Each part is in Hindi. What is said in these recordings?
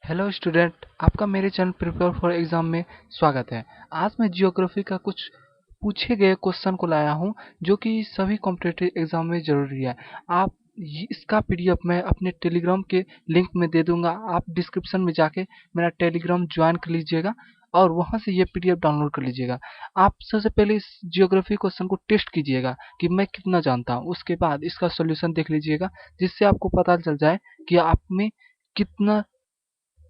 हेलो स्टूडेंट, आपका मेरे चैनल प्रिपेयर फॉर एग्जाम में स्वागत है। आज मैं जियोग्राफी का कुछ पूछे गए क्वेश्चन को लाया हूं जो कि सभी कॉम्पिटिटिव एग्जाम में जरूरी है। आप इसका पीडीएफ मैं अपने टेलीग्राम के लिंक में दे दूंगा। आप डिस्क्रिप्शन में जाके मेरा टेलीग्राम ज्वाइन कर लीजिएगा और वहां से ये पीडीएफ डाउनलोड कर लीजिएगा। आप सबसे पहले इस जियोग्राफी क्वेश्चन को टेस्ट कीजिएगा कि मैं कितना जानता हूँ। उसके बाद इसका सोल्यूशन देख लीजिएगा, जिससे आपको पता चल जाए कि आप में कितना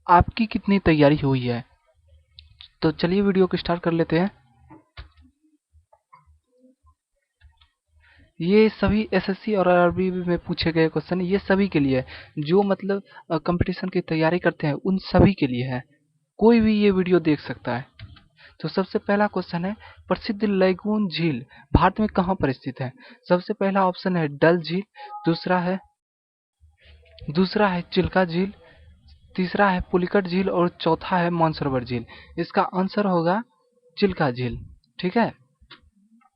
आपकी कितनी तैयारी हुई है। तो चलिए वीडियो को स्टार्ट कर लेते हैं। ये सभी एसएससी और आरआरबी में पूछे गए क्वेश्चन ये सभी के लिए है। जो मतलब कंपटीशन की तैयारी करते हैं उन सभी के लिए है। कोई भी ये वीडियो देख सकता है। तो सबसे पहला क्वेश्चन है, प्रसिद्ध लैगून झील भारत में कहाँ पर स्थित है? सबसे पहला ऑप्शन है डल झील, दूसरा है चिल्का झील, तीसरा है पुलिकट झील और चौथा है मानसरोवर झील। इसका आंसर होगा चिल्का झील। ठीक है।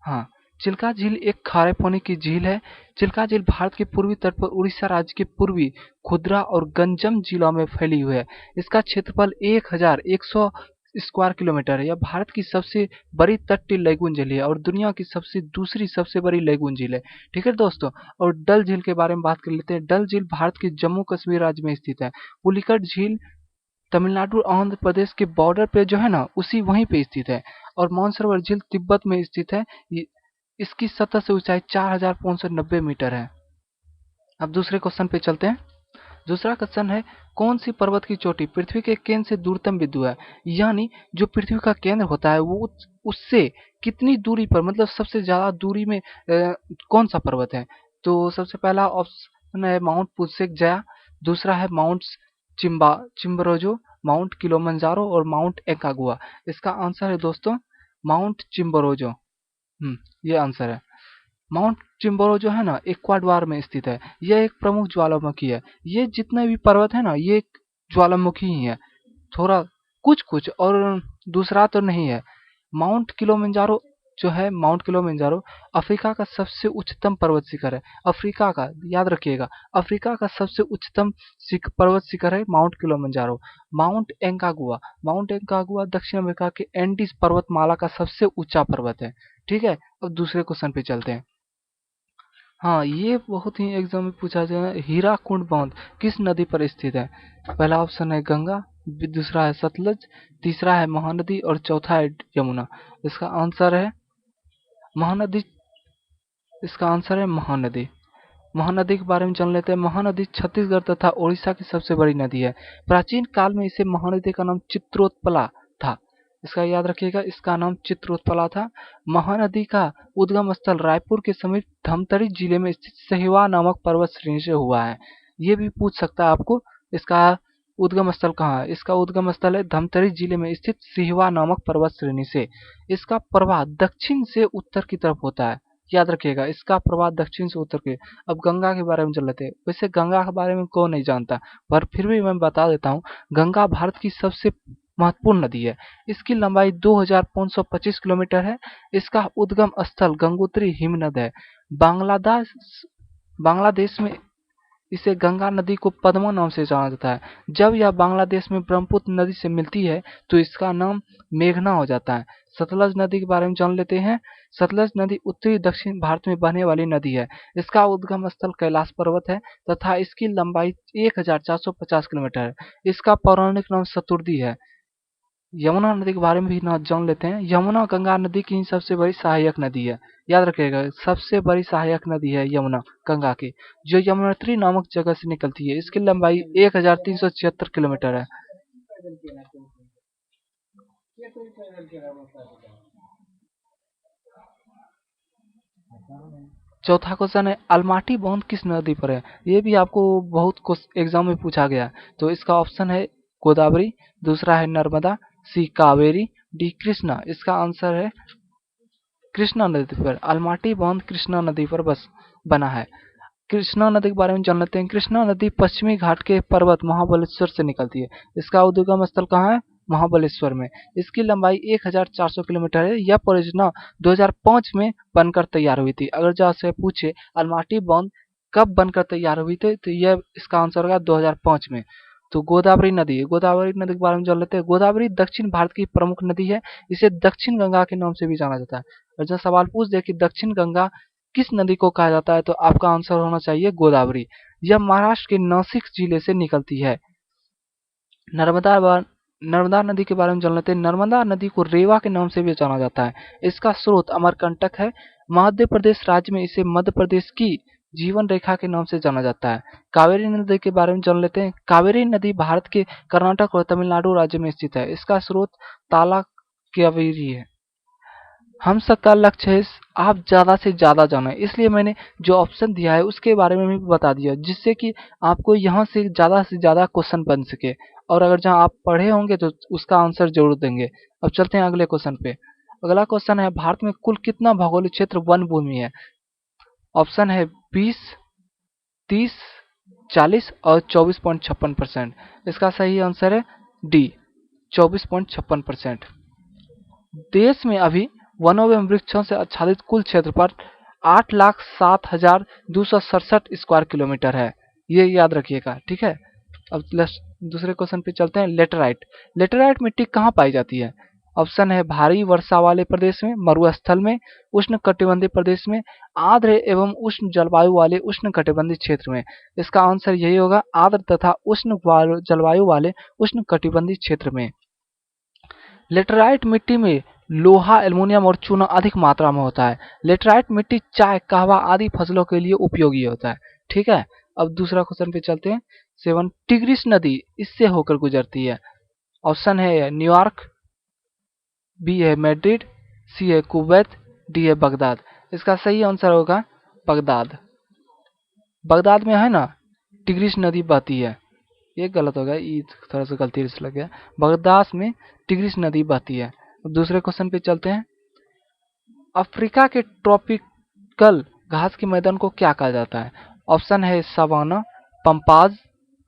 हाँ, चिल्का झील एक खारे पानी की झील है। चिल्का झील भारत के पूर्वी तट पर उड़ीसा राज्य के पूर्वी खुदरा और गंजम जिलों में फैली हुई है। इसका क्षेत्रफल 1100 स्क्वायर किलोमीटर है। यह भारत की सबसे बड़ी तटीय लैगून झील है और दुनिया की दूसरी सबसे बड़ी लैगून झील है। ठीक है दोस्तों। और डल झील के बारे में बात कर लेते हैं। डल झील भारत के जम्मू कश्मीर राज्य में स्थित है। पुलिकट झील तमिलनाडु और आंध्र प्रदेश के बॉर्डर पे जो है ना, उसी वहीं पे स्थित है। और मानसरोवर झील तिब्बत में स्थित है। इसकी सतह से ऊंचाई 4590 मीटर है। अब दूसरे क्वेश्चन पे चलते हैं। दूसरा क्वेश्चन है, कौन सी पर्वत की चोटी पृथ्वी के केंद्र से दूरतम बिंदु है? यानी जो पृथ्वी का केंद्र होता है वो उससे कितनी दूरी पर, मतलब सबसे ज्यादा दूरी में कौन सा पर्वत है? तो सबसे पहला ऑप्शन है माउंट पुसेक जया, दूसरा है माउंट चिम्बरोजो, माउंट किलोमंजारो और माउंट एकागुआ। इसका आंसर है दोस्तों माउंट चिम्बरोजो। ये आंसर है। माउंट चिम्बोरो जो है ना, इक्वाडोर में स्थित है। यह एक प्रमुख ज्वालामुखी है। ये जितने भी पर्वत है ना, ये एक ज्वालामुखी ही है। थोड़ा कुछ कुछ और दूसरा तो नहीं है। माउंट किलोमंजारो जो है, माउंट किलोमंजारो अफ्रीका का सबसे उच्चतम पर्वत शिखर है। अफ्रीका का, याद रखिएगा, अफ्रीका का सबसे उच्चतम पर्वत शिखर है माउंट किलोमंजारो। माउंट एंकागुआ दक्षिण अमेरिका के एंडीज पर्वतमाला का सबसे ऊंचा पर्वत है। ठीक है। अब दूसरे क्वेश्चन पे चलते हैं। हाँ, ये बहुत ही एग्जाम में पूछा जाए। हीराकुंड बांध किस नदी पर स्थित है? पहला ऑप्शन है गंगा, दूसरा है सतलज, तीसरा है महानदी और चौथा है यमुना। इसका आंसर है महानदी। इसका आंसर है महानदी। महानदी के बारे में जान लेते हैं। महानदी छत्तीसगढ़ तथा ओडिशा की सबसे बड़ी नदी है। प्राचीन काल में इसे महानदी का नाम चित्रोत्पला था। इसका याद रखिएगा, इसका नाम चित्रोत्पला था। महानदी का उद्गम स्थल रायपुर के समीप धमतरी जिले में स्थित सहिवा नामक पर्वत श्रेणी से हुआ है। ये भी पूछ सकता है आपको, इसका उद्गम स्थल कहाँ है? इसका उद्गम स्थल है धमतरी जिले में स्थित सिहवा नामक पर्वत श्रेणी से। इसका प्रवाह दक्षिण से उत्तर की तरफ होता है। याद रखिएगा, इसका प्रवाह दक्षिण से उत्तर के। अब गंगा के बारे में जान लेते हैं। वैसे गंगा के बारे में कौन नहीं जानता, पर फिर भी मैं बता देता हूँ। गंगा भारत की सबसे महत्वपूर्ण नदी है। इसकी लंबाई 2525 किलोमीटर है। इसका उद्गम स्थल गंगोत्री हिमनद है। बांग्लादेश बांग्लादेश में इसे गंगा नदी को पद्मा नाम से जाना जाता है। जब यह बांग्लादेश में ब्रह्मपुत्र नदी से मिलती है तो इसका नाम मेघना हो जाता है। सतलज नदी के बारे में जान लेते हैं। सतलज नदी उत्तरी दक्षिण भारत में बहने वाली नदी है। इसका उद्गम स्थल कैलाश पर्वत है तथा इसकी लंबाई 1450 किलोमीटर है। इसका पौराणिक नाम सतुर्दी है। यमुना नदी के बारे में भी ना जान लेते हैं। यमुना गंगा नदी की सबसे बड़ी सहायक नदी है। याद रखिएगा, सबसे बड़ी सहायक नदी है यमुना गंगा की, जो यमुनोत्री नामक जगह से निकलती है। इसकी लंबाई 1376 किलोमीटर है। चौथा क्वेश्चन है, अलमाटी बांध किस नदी पर है? ये भी आपको बहुत एग्जाम में पूछा गया। तो इसका ऑप्शन है गोदावरी, दूसरा है नर्मदा, सी कावेरी, डी कृष्णा। इसका आंसर है कृष्णा नदी पर। अलमाटी बांध कृष्णा नदी पर बस बना है। कृष्णा नदी के बारे में जान लेते हैं। कृष्णा नदी पश्चिमी घाट के पर्वत महाबलेश्वर से निकलती है। इसका उद्गम स्थल कहाँ है? महाबलेश्वर में। इसकी लंबाई 1400 किलोमीटर है। यह परियोजना 2005 में बनकर तैयार हुई थी। अगर जो आपसे पूछे अलमाटी बांध कब बनकर तैयार हुई थी, तो यह इसका आंसर होगा 2005 में। तो गोदावरी नदी के बारे में जान लेते हैं। गोदावरी दक्षिण भारत की प्रमुख नदी है। इसे दक्षिण गंगा के नाम से भी जाना जाता है। और जब सवाल पूछ दे कि दक्षिण गंगा किस नदी को कहा जाता है, तो आपका आंसर होना चाहिए गोदावरी। यह महाराष्ट्र के नासिक जिले से निकलती है। नर्मदा नदी के बारे में जान लेते हैं। नर्मदा नदी को रेवा के नाम से भी जाना जाता है। इसका स्रोत अमरकंटक है। मध्य प्रदेश राज्य में इसे मध्य प्रदेश की जीवन रेखा के नाम से जाना जाता है। कावेरी नदी के बारे में जान लेते हैं। कावेरी नदी भारत के कर्नाटक और तमिलनाडु राज्य में स्थित है। इसका स्रोत ताला कावेरी है। हम सबका लक्ष्य है आप ज्यादा से ज्यादा जाने, इसलिए मैंने जो ऑप्शन दिया है उसके बारे में भी बता दिया, जिससे कि आपको यहाँ से ज्यादा क्वेश्चन बन सके। और अगर जहाँ आप पढ़े होंगे तो उसका आंसर जरूर देंगे। अब चलते हैं अगले क्वेश्चन पे। अगला क्वेश्चन है, भारत में कुल कितना भौगोलिक क्षेत्र वन भूमि है? ऑप्शन है 20, 30, 40 और 24.56%। इसका सही आंसर है डी, 24.56%। देश में अभी वनों एवं वृक्षों से आच्छादित कुल क्षेत्रफल 8,07,267 स्क्वायर किलोमीटर है। ये याद रखिएगा, ठीक है। अब दूसरे क्वेश्चन पे चलते हैं। लेटराइट लेटराइट मिट्टी कहाँ पाई जाती है? ऑप्शन है भारी वर्षा वाले प्रदेश में, मरुस्थल में, उष्ण कटिबंधीय प्रदेश में, आर्द्र एवं उष्ण जलवायु वाले उष्ण कटिबंधीय क्षेत्र में। इसका आंसर यही होगा, आर्द्र तथा उष्ण जलवायु वाले उष्ण कटिबंधीय क्षेत्र में। लेटराइट मिट्टी में लोहा, एल्युमिनियम और चूना अधिक मात्रा में होता है। लेटराइट मिट्टी चाय, कहवा आदि फसलों के लिए उपयोगी होता है, ठीक है। अब दूसरा क्वेश्चन पे चलते हैं। 7, टिग्रिस नदी इससे होकर गुजरती है। ऑप्शन है न्यूयॉर्क, बी है मैड्रिड, सी है कुवैत, डी है बगदाद। इसका सही आंसर होगा बगदाद। बगदाद में है ना टिग्रिस नदी बहती है। ये गलत हो गया, ये थोड़ा सा गलती से लग गया। बगदाद में टिग्रिस नदी बहती है। अब दूसरे क्वेश्चन पे चलते हैं। अफ्रीका के ट्रॉपिकल घास के मैदान को क्या कहा जाता है? ऑप्शन है सवाना, पंपाज,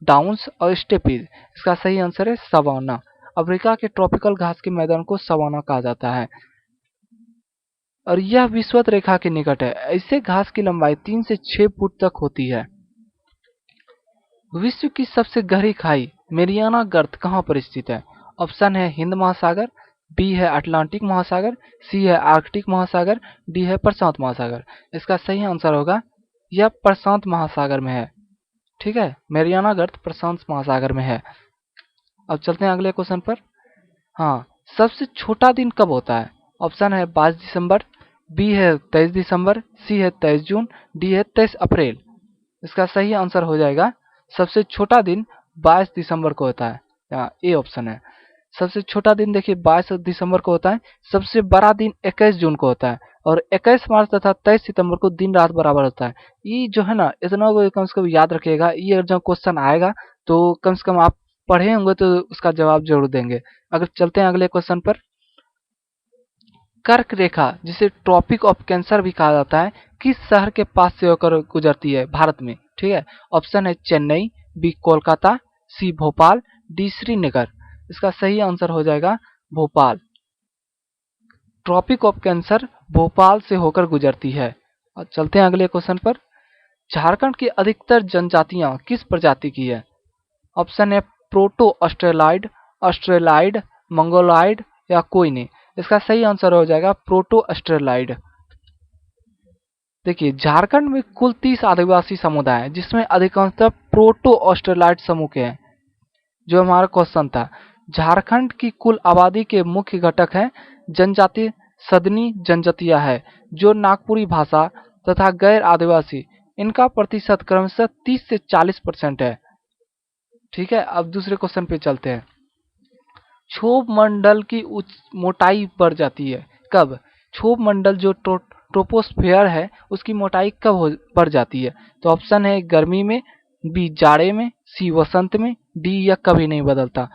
डाउन्स और स्टेपीज। इसका सही आंसर है सवाना। अफ्रीका के ट्रॉपिकल घास के मैदान को सवाना कहा जाता है और यह विषुवत रेखा के निकट है। ऐसे घास की लंबाई 3 से 6 फुट तक होती है। विश्व की सबसे गहरी खाई मेरियाना गर्त कहाँ पर स्थित है? ऑप्शन है हिंद महासागर, बी है अटलांटिक महासागर, सी है आर्कटिक महासागर, डी है प्रशांत महासागर। इसका सही आंसर होगा यह प्रशांत महासागर में है, ठीक है। मेरियाना गर्त प्रशांत महासागर में है। अब चलते हैं अगले क्वेश्चन पर। हाँ, सबसे छोटा दिन कब होता है? ऑप्शन है 22 दिसंबर, बी है 23 दिसंबर, सी है 23 जून, डी है 23 अप्रैल। इसका सही आंसर हो जाएगा सबसे छोटा दिन 22 दिसंबर को होता है। यहाँ ए ऑप्शन है। सबसे छोटा दिन देखिए 22 दिसंबर को होता है। सबसे बड़ा दिन 21 जून को होता है और 21 मार्च तथा 23 सितंबर को दिन रात बराबर होता है। ये जो है ना, इतना कम से कम याद रखिएगा। ये अगर जब क्वेश्चन आएगा तो कम से कम आप पढ़े होंगे तो उसका जवाब जरूर देंगे। अगर चलते हैं अगले क्वेश्चन पर। कर्क रेखा, जिसे ट्रॉपिक ऑफ कैंसर भी कहा जाता है, किस शहर के पास से होकर गुजरती है भारत में? ठीक है। ऑप्शन है Chennai, B Kolkata, C Bhopal, D Srinagar. इसका सही आंसर हो जाएगा Bhopal. Tropic of Cancer Bhopal से होकर गुजरती है। और चलते हैं अगले क्वेश्चन पर। झारखंड की अधिकतर जनजातियां किस प्रजाति की है? ऑप्शन है प्रोटो ऑस्ट्रेलाइड, ऑस्ट्रेलाइड, मंगोलाइड या कोई नहीं। इसका सही आंसर हो जाएगा प्रोटो ऑस्ट्रेलाइड। देखिए, झारखंड में कुल 30 आदिवासी समुदाय हैं, जिसमें अधिकांशतः प्रोटो ऑस्ट्रेलाइड समूह के हैं। जो हमारा क्वेश्चन था, झारखंड की कुल आबादी के मुख्य घटक हैं जनजाति सदनी जनजातियां है, जो नागपुरी भाषा तथा गैर आदिवासी, इनका प्रतिशत क्रमशः 30 से 40% है। ठीक है। अब दूसरे क्वेश्चन पे चलते हैं। क्षोभ मंडल की मोटाई बढ़ जाती है कब? क्षोभ मंडल जो ट्रोपोस्फेयर है उसकी मोटाई कब बढ़ जाती है? तो ऑप्शन है गर्मी में, बी जाड़े में, सी वसंत में, डी या कभी नहीं बदलता।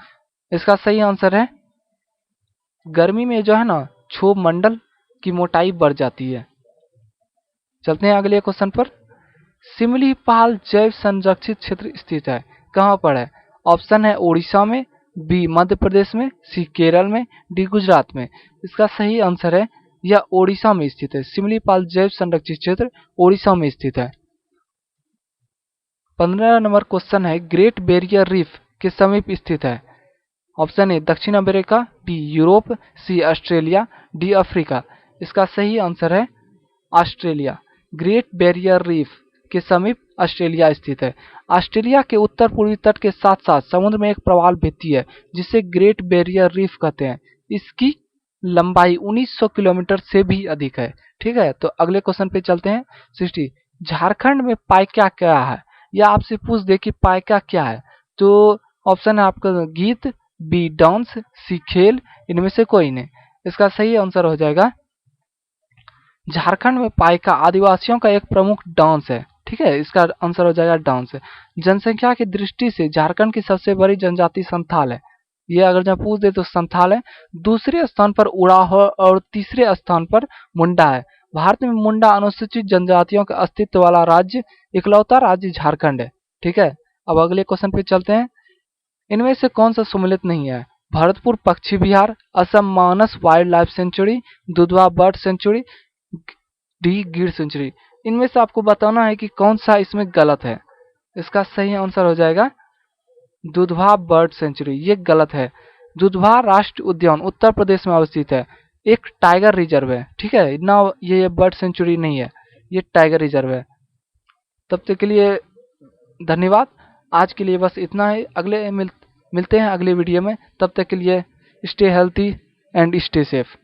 इसका सही आंसर है गर्मी में जो है ना क्षोभ मंडल की मोटाई बढ़ जाती है। चलते हैं अगले क्वेश्चन पर। सिमलीपाल जैव संरक्षित क्षेत्र स्थित है, कहाँ पर है? ऑप्शन है उड़ीसा में, बी मध्य प्रदेश में, सी केरल में, डी गुजरात में। इसका सही आंसर है यह ओडिशा में स्थित है। सिमलीपाल जैव संरक्षित क्षेत्र ओडिशा में स्थित है। 15 नंबर क्वेश्चन है, ग्रेट बैरियर रीफ के समीप स्थित है? ऑप्शन ए दक्षिण अमेरिका, बी यूरोप, सी ऑस्ट्रेलिया, डी अफ्रीका। इसका सही आंसर है ऑस्ट्रेलिया। ग्रेट बैरियर रीफ के समीप ऑस्ट्रेलिया स्थित है। ऑस्ट्रेलिया के उत्तर पूर्वी तट के साथ साथ समुद्र में एक प्रवाल भित्ति है जिसे ग्रेट बैरियर रीफ कहते हैं। इसकी लंबाई 1900 किलोमीटर से भी अधिक है। ठीक है, तो अगले क्वेश्चन पे चलते हैं। 60 झारखंड में पाइका क्या है? या आपसे पूछ दे कि पाइका क्या है, तो ऑप्शन है आपका गीत, बी डांस, सी खेल, इनमें से कोई नहीं। इसका सही आंसर हो जाएगा झारखंड में पाइका आदिवासियों का एक प्रमुख डांस है। ठीक है, इसका आंसर हो जाएगा डांस। जनसंख्या की दृष्टि से झारखंड की सबसे बड़ी जनजाति संथाल है। ये अगर जब पूछ दे तो संथाल है। दूसरे स्थान पर उड़ाह और तीसरे स्थान पर मुंडा है। भारत में मुंडा अनुसूचित जनजातियों का अस्तित्व वाला राज्य, इकलौता राज्य झारखंड है। ठीक है, अब अगले क्वेश्चन पे चलते हैं। इनमें से कौन सा सम्मिलित नहीं है? भरतपुर पक्षी विहार, Assam Manas wildlife sanctuary, Dudhwa bird sanctuary, the Gir sanctuary. इनमें से आपको बताना है कि कौन सा इसमें गलत है। इसका सही आंसर हो जाएगा दुधवा बर्ड सेंचुरी। ये गलत है। दुधवा राष्ट्रीय उद्यान उत्तर प्रदेश में अवस्थित है, एक टाइगर रिजर्व है। ठीक है ना, ये बर्ड सेंचुरी नहीं है, ये टाइगर रिजर्व है। तब तक के लिए धन्यवाद। आज के लिए बस इतना है। मिलते हैं अगले वीडियो में। तब तक के लिए stay healthy and stay safe.